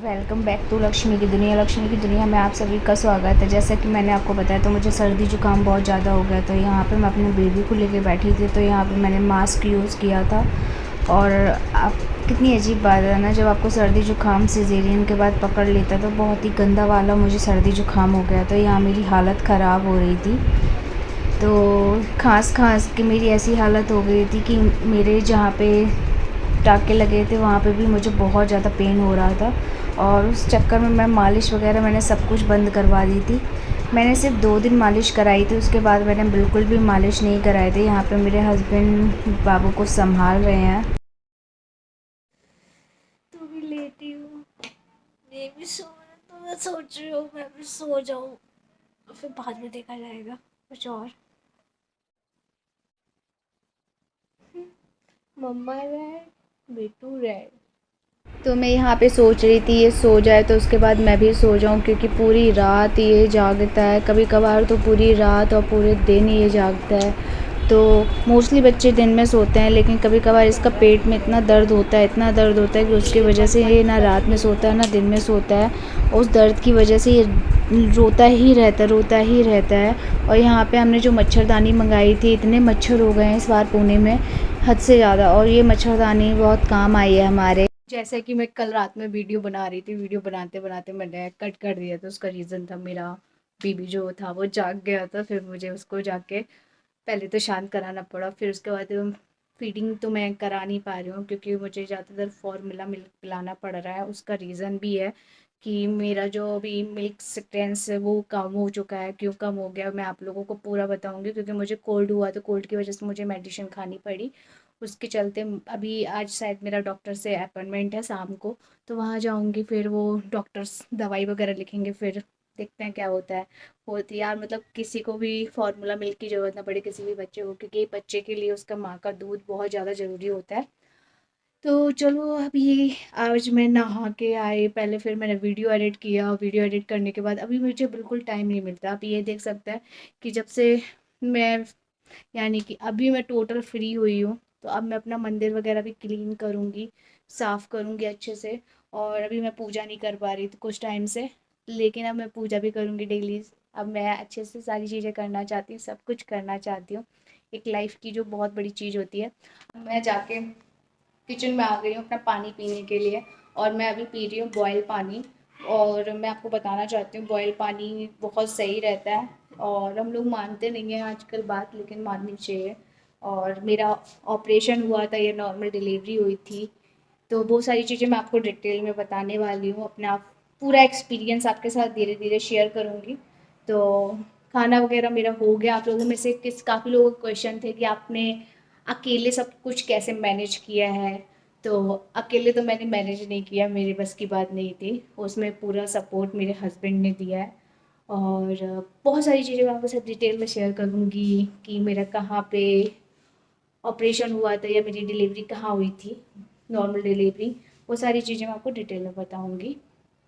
Welcome back to Lakshmi की दुनिया। लक्ष्मी की दुनिया में आप सभी का स्वागत है। जैसा कि मैंने आपको बताया तो मुझे सर्दी जुकाम बहुत ज़्यादा हो गया। तो यहाँ पे मैं अपने बेबी को लेके बैठी थी, तो यहाँ पे मैंने मास्क यूज़ किया था। और आप कितनी अजीब बात है ना, जब आपको सर्दी जुकाम सिजेरियन के बाद पकड़ लेता है तो बहुत ही गंदा वाला मुझे सर्दी जुकाम हो गया। तो यहाँ मेरी हालत ख़राब हो रही थी, तो खांस के मेरी ऐसी हालत हो गई थी कि मेरे जहाँ पे टाँके लगे थे वहाँ पे भी मुझे बहुत ज़्यादा पेन हो रहा था। और उस चक्कर में मैं मालिश वगैरह मैंने सब कुछ बंद करवा दी थी। मैंने सिर्फ 2 दिन मालिश कराई थी, उसके बाद मैंने बिल्कुल भी मालिश नहीं कराए थे। यहाँ पे मेरे हस्बैंड बाबू को संभाल रहे हैं। तो भी लेटी हूँ। ये भी सो रहा, तो मैं सोच रही हूँ मैं भी सो जाऊँ, फिर बाद में देखा जाएगा कुछ और। मम्मा रेड, बेटू रेड। तो मैं यहाँ पे सोच रही थी ये सो जाए तो उसके बाद मैं भी सो जाऊँ, क्योंकि पूरी रात ये जागता है। कभी कभार तो पूरी रात और पूरे दिन ये जागता है। तो मोस्टली बच्चे दिन में सोते हैं, लेकिन कभी कभार इसका पेट में इतना दर्द होता है, इतना दर्द होता है कि उसकी वजह से ये ना रात में सोता है ना दिन में सोता है। उस दर्द की वजह से ये रोता ही रहता है। और यहाँ पे हमने जो मच्छरदानी मंगाई थी, इतने मच्छर हो गए हैं इस बार पुणे में, हद से ज़्यादा। और ये मच्छरदानी बहुत काम आई है हमारे। जैसे कि मैं कल रात में वीडियो बना रही थी, वीडियो बनाते बनाते मैंने कट कर दिया था। उसका रीज़न था मेरा बेबी जो था वो जाग गया था, फिर मुझे उसको जाके पहले तो शांत कराना पड़ा। फिर उसके बाद फीडिंग तो मैं करा नहीं पा रही हूँ, क्योंकि मुझे ज़्यादातर फॉर्मूला मिल्क पिलाना पड़ रहा है। उसका रीज़न भी है कि मेरा जो अभी मिल्क स्ट्रेंथ है वो कम हो चुका है। क्यों कम हो गया मैं आप लोगों को पूरा बताऊंगी, क्योंकि मुझे कोल्ड हुआ तो कोल्ड की वजह से मुझे मेडिसिन खानी पड़ी। उसके चलते अभी आज शायद मेरा डॉक्टर से अपॉइंटमेंट है शाम को, तो वहाँ जाऊँगी। फिर वो डॉक्टर्स दवाई वगैरह लिखेंगे, फिर देखते हैं क्या होता है। होती यार, मतलब किसी को भी फार्मूला मिल्क की ज़रूरत ना पड़े, किसी भी बच्चे को, क्योंकि बच्चे के लिए उसका माँ का दूध बहुत ज़्यादा ज़रूरी होता है। तो चलो अभी आज मैं नहा के आई, पहले फिर मैंने वीडियो एडिट किया। वीडियो एडिट करने के बाद अभी मुझे बिल्कुल टाइम नहीं मिलता। आप ये देख सकते हैं कि जब से मैं, यानी कि अभी मैं टोटल फ्री हुई हूँ, तो अब मैं अपना मंदिर वगैरह भी क्लीन करूँगी, साफ़ करूँगी अच्छे से। और अभी मैं पूजा नहीं कर पा रही थी कुछ टाइम से, लेकिन अब मैं पूजा भी करूँगी डेली। अब मैं अच्छे से सारी चीज़ें करना चाहती हूँ, सब कुछ करना चाहती हूँ। एक लाइफ की जो बहुत बड़ी चीज़ होती है। मैं जाके किचन में आ गई हूँ अपना पानी पीने के लिए, और मैं अभी पी रही हूँ बॉयल पानी। और मैं आपको बताना चाहती हूँ बॉयल पानी बहुत सही रहता है, और हम लोग मानते नहीं हैं आजकल बात, लेकिन माननी चाहिए। और मेरा ऑपरेशन हुआ था, ये नॉर्मल डिलीवरी हुई थी, तो वो सारी चीज़ें मैं आपको डिटेल में बताने वाली हूँ। अपना पूरा एक्सपीरियंस आपके साथ धीरे धीरे शेयर करूँगी। तो खाना वगैरह मेरा हो गया। आप लोगों में से काफ़ी लोगों के क्वेश्चन थे कि आपने अकेले सब कुछ कैसे मैनेज किया है। तो अकेले तो मैंने मैनेज नहीं किया, मेरे बस की बात नहीं थी। उसमें पूरा सपोर्ट मेरे हस्बैंड ने दिया है। और बहुत सारी चीज़ें मैं आपके साथ डिटेल में शेयर करूँगी कि मेरा कहाँ पे ऑपरेशन हुआ था या मेरी डिलीवरी कहाँ हुई थी, नॉर्मल डिलीवरी। वो सारी चीज़ें मैं आपको डिटेल में बताऊँगी।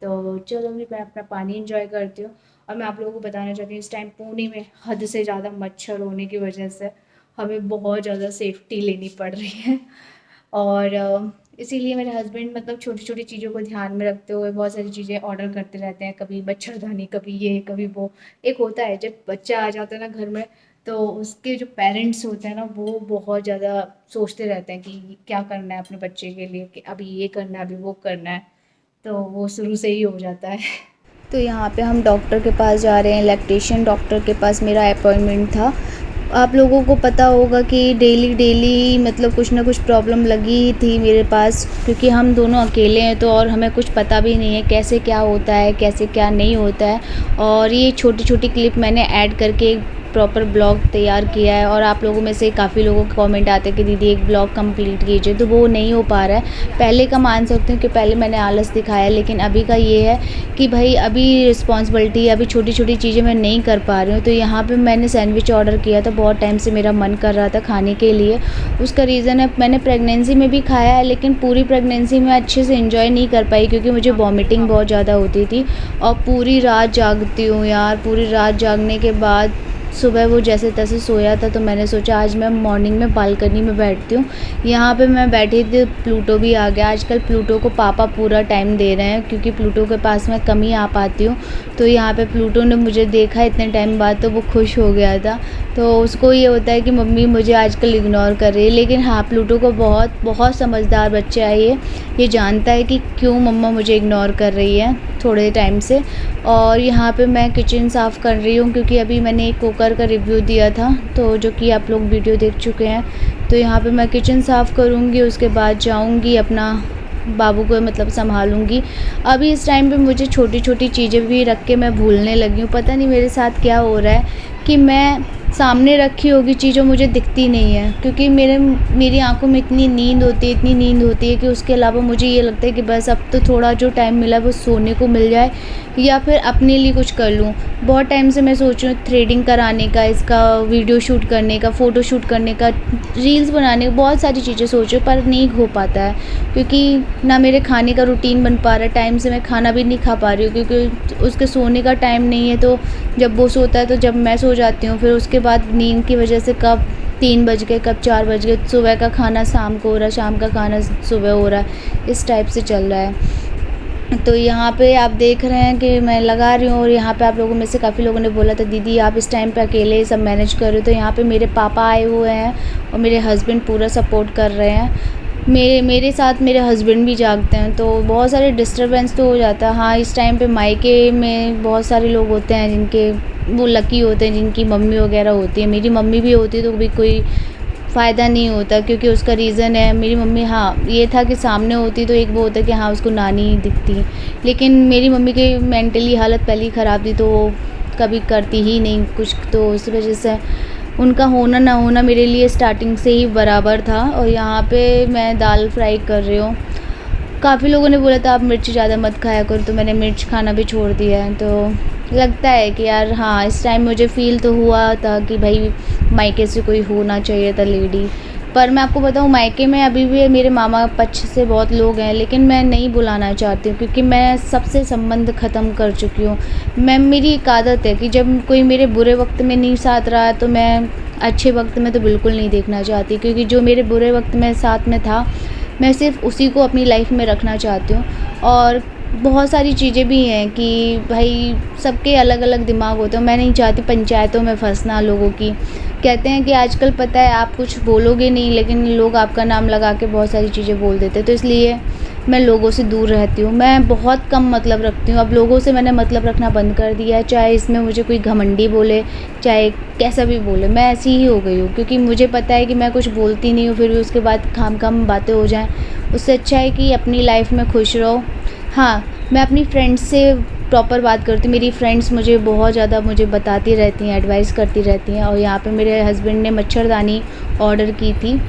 तो चलो अभी मैं अपना पानी एंजॉय करती हूँ। और मैं आप लोगों को बताना चाहती हूँ, इस टाइम पुणे में हद से ज़्यादा मच्छर होने की वजह से हमें बहुत ज़्यादा सेफ्टी लेनी पड़ रही है। और इसीलिए मेरे हस्बैंड मतलब छोटी छोटी चीज़ों को ध्यान में रखते हुए बहुत सारी चीज़ें ऑर्डर करते रहते हैं, कभी मच्छरदानी, कभी ये कभी वो। एक होता है जब बच्चा आ जाता है ना घर में, तो उसके जो पेरेंट्स होते हैं ना वो बहुत ज़्यादा सोचते रहते हैं कि क्या करना है अपने बच्चे के लिए, कि अभी ये करना है अभी वो करना है। तो वो शुरू से ही हो जाता है। तो यहाँ पे हम डॉक्टर के पास जा रहे हैं, लैक्टेशन डॉक्टर के पास मेरा अपॉइंटमेंट था। आप लोगों को पता होगा कि डेली डेली मतलब कुछ ना कुछ प्रॉब्लम लगी ही थी मेरे पास, क्योंकि हम दोनों अकेले हैं तो, और हमें कुछ पता भी नहीं है कैसे क्या होता है कैसे क्या नहीं होता है। और ये छोटी छोटी क्लिप मैंने ऐड करके प्रॉपर ब्लॉग तैयार किया है। और आप लोगों में से काफ़ी लोगों के कमेंट आते हैं कि दीदी एक ब्लॉग कंप्लीट कीजिए, तो वो नहीं हो पा रहा है। पहले का मान सकते हो कि पहले मैंने आलस दिखाया, लेकिन अभी का ये है कि भाई अभी रिस्पॉन्सिबिलिटी, अभी छोटी छोटी चीज़ें मैं नहीं कर पा रही हूँ। तो यहाँ पे मैंने सैंडविच ऑर्डर किया था, बहुत टाइम से मेरा मन कर रहा था खाने के लिए। उसका रीज़न है मैंने प्रेगनेंसी में भी खाया है, लेकिन पूरी प्रेगनेंसी में अच्छे से इंजॉय नहीं कर पाई, क्योंकि मुझे वॉमिटिंग बहुत ज़्यादा होती थी। और पूरी रात जागती हूँ यार, पूरी रात जागने के बाद सुबह वो जैसे तैसे सोया था, तो मैंने सोचा आज मैं मॉर्निंग में बालकनी में बैठती हूँ। यहाँ पे मैं बैठी थी, प्लूटो भी आ गया। आजकल प्लूटो को पापा पूरा टाइम दे रहे हैं, क्योंकि प्लूटो के पास मैं कम ही आ पाती हूँ। तो यहाँ पे प्लूटो ने मुझे देखा इतने टाइम बाद, तो वो खुश हो गया था। तो उसको ये होता है कि मम्मी मुझे आजकल इग्नोर कर रही है, लेकिन हाँ, प्लूटो को बहुत समझदार बच्चा है ये जानता है कि क्यों मम्मा मुझे इग्नोर कर रही है थोड़े टाइम से। और यहाँ पे मैं किचन साफ़ कर रही हूँ, क्योंकि अभी मैंने एक कुकर का रिव्यू दिया था, तो जो कि आप लोग वीडियो देख चुके हैं। तो यहाँ पे मैं किचन साफ़ करूँगी, उसके बाद जाऊँगी अपना बाबू को मतलब संभालूँगी। अभी इस टाइम पे मुझे छोटी छोटी चीज़ें भी रख के मैं भूलने लगी हूँ। पता नहीं मेरे साथ क्या हो रहा है कि मैं सामने रखी होगी चीज़ और मुझे दिखती नहीं है, क्योंकि मेरी आंखों में इतनी नींद होती है कि उसके अलावा मुझे ये लगता है कि बस अब तो थोड़ा जो टाइम मिला वो सोने को मिल जाए या फिर अपने लिए कुछ कर लूँ। बहुत टाइम से मैं सोच रही हूँ थ्रेडिंग कराने का, इसका वीडियो शूट करने का, फ़ोटो शूट करने का, रील्स बनाने का, बहुत सारी चीज़ें सोच रही हूँ, पर नहीं हो पाता है, क्योंकि ना मेरे खाने का रूटीन बन पा रहा है। टाइम से मैं खाना भी नहीं खा पा रही हूँ, क्योंकि उसके सोने का टाइम नहीं है। तो जब वो सोता है तो जब मैं सो जाती हूँ, फिर उसके बाद नींद की वजह से कब 3 बज गए, कब 4 बज गए, सुबह का खाना शाम को हो रहा है, शाम का खाना सुबह हो रहा है, इस टाइप से चल रहा है। तो यहाँ पे आप देख रहे हैं कि मैं लगा रही हूँ, और यहाँ पे आप लोगों में से काफ़ी लोगों ने बोला था दीदी आप इस टाइम पे अकेले सब मैनेज कर रहे हो। तो यहाँ पे मेरे पापा आए हुए हैं और मेरे हस्बैंड पूरा सपोर्ट कर रहे हैं। मेरे साथ मेरे हस्बैंड भी जागते हैं, तो बहुत सारे डिस्टर्बेंस तो हो जाता है। हाँ, इस टाइम पे मायके में बहुत सारे लोग होते हैं जिनके वो लकी होते हैं, जिनकी मम्मी वगैरह होती है। मेरी मम्मी भी होती है तो भी कोई फ़ायदा नहीं होता, क्योंकि उसका रीज़न है मेरी मम्मी। हाँ, ये था कि सामने होती तो एक वो होता कि हाँ उसको नानी दिखती, लेकिन मेरी मम्मी की मेंटली हालत पहले ही ख़राब थी, तो वो कभी करती ही नहीं कुछ। तो उस वजह से उनका होना ना होना मेरे लिए स्टार्टिंग से ही बराबर था। और यहाँ पे मैं दाल फ्राई कर रही हूँ। काफ़ी लोगों ने बोला था आप मिर्च ज़्यादा मत खाया करो, तो मैंने मिर्च खाना भी छोड़ दिया है। तो लगता है कि यार हाँ, इस टाइम मुझे फ़ील तो हुआ था कि भाई मायके से कोई होना चाहिए था लेडी। पर मैं आपको बताऊँ, मायके में अभी भी मेरे मामा पक्ष से बहुत लोग हैं, लेकिन मैं नहीं बुलाना चाहती हूँ, क्योंकि मैं सबसे संबंध ख़त्म कर चुकी हूँ। मेरी एक आदत है कि जब कोई मेरे बुरे वक्त में नहीं साथ रहा, तो मैं अच्छे वक्त में तो बिल्कुल नहीं देखना चाहती, क्योंकि जो मेरे बुरे वक्त में साथ में था, मैं सिर्फ़ उसी को अपनी लाइफ में रखना चाहती हूँ। और बहुत सारी चीज़ें भी हैं कि भाई सबके अलग अलग दिमाग होते हैं। मैं नहीं चाहती पंचायतों में फंसना लोगों की। कहते हैं कि आजकल पता है आप कुछ बोलोगे नहीं, लेकिन लोग आपका नाम लगा के बहुत सारी चीज़ें बोल देते हैं। तो इसलिए मैं लोगों से दूर रहती हूँ। मैं बहुत कम मतलब रखती हूँ। अब लोगों से मैंने मतलब रखना बंद कर दिया है, चाहे इसमें मुझे कोई घमंडी बोले, चाहे कैसा भी बोले, मैं ऐसी ही हो गई हूँ। क्योंकि मुझे पता है कि मैं कुछ बोलती नहीं हूँ, फिर भी उसके बाद खाम बातें हो जाएँ। उससे अच्छा है कि अपनी लाइफ में खुश रहो। हाँ, मैं अपनी फ्रेंड्स से प्रॉपर बात करती हूँ। मेरी फ्रेंड्स मुझे बहुत ज़्यादा मुझे बताती रहती हैं, एडवाइस करती रहती हैं। और यहाँ पे मेरे हस्बैंड ने मच्छरदानी ऑर्डर की थी,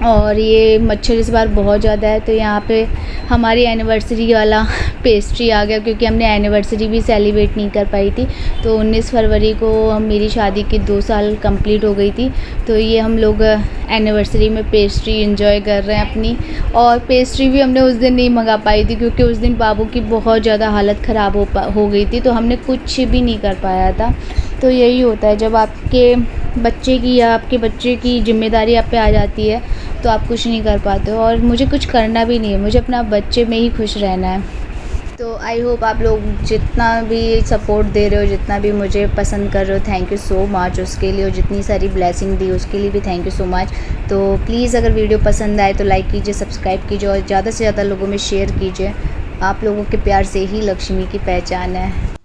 और ये मच्छर इस बार बहुत ज़्यादा है। तो यहाँ पे हमारी एनिवर्सरी वाला पेस्ट्री आ गया, क्योंकि हमने एनिवर्सरी भी सेलिब्रेट नहीं कर पाई थी। तो 19 फरवरी को मेरी शादी के 2 साल कंप्लीट हो गई थी। तो ये हम लोग एनिवर्सरी में पेस्ट्री एंजॉय कर रहे हैं अपनी। और पेस्ट्री भी हमने उस दिन नहीं मंगा पाई थी, क्योंकि उस दिन बाबू की बहुत ज़्यादा हालत ख़राब हो गई थी, तो हमने कुछ भी नहीं कर पाया था। तो यही होता है जब आपके बच्चे की या आपके बच्चे की ज़िम्मेदारी आप पे आ जाती है, तो आप कुछ नहीं कर पाते हो। और मुझे कुछ करना भी नहीं है, मुझे अपना बच्चे में ही खुश रहना है। तो आई होप आप लोग जितना भी सपोर्ट दे रहे हो, जितना भी मुझे पसंद कर रहे हो, थैंक यू सो मच उसके लिए। और जितनी सारी ब्लेसिंग दी उसके लिए भी थैंक यू सो मच। तो प्लीज़ अगर वीडियो पसंद आए तो लाइक कीजिए, सब्सक्राइब कीजिए और ज़्यादा से ज़्यादा लोगों में शेयर कीजिए। आप लोगों के प्यार से ही लक्ष्मी की पहचान है।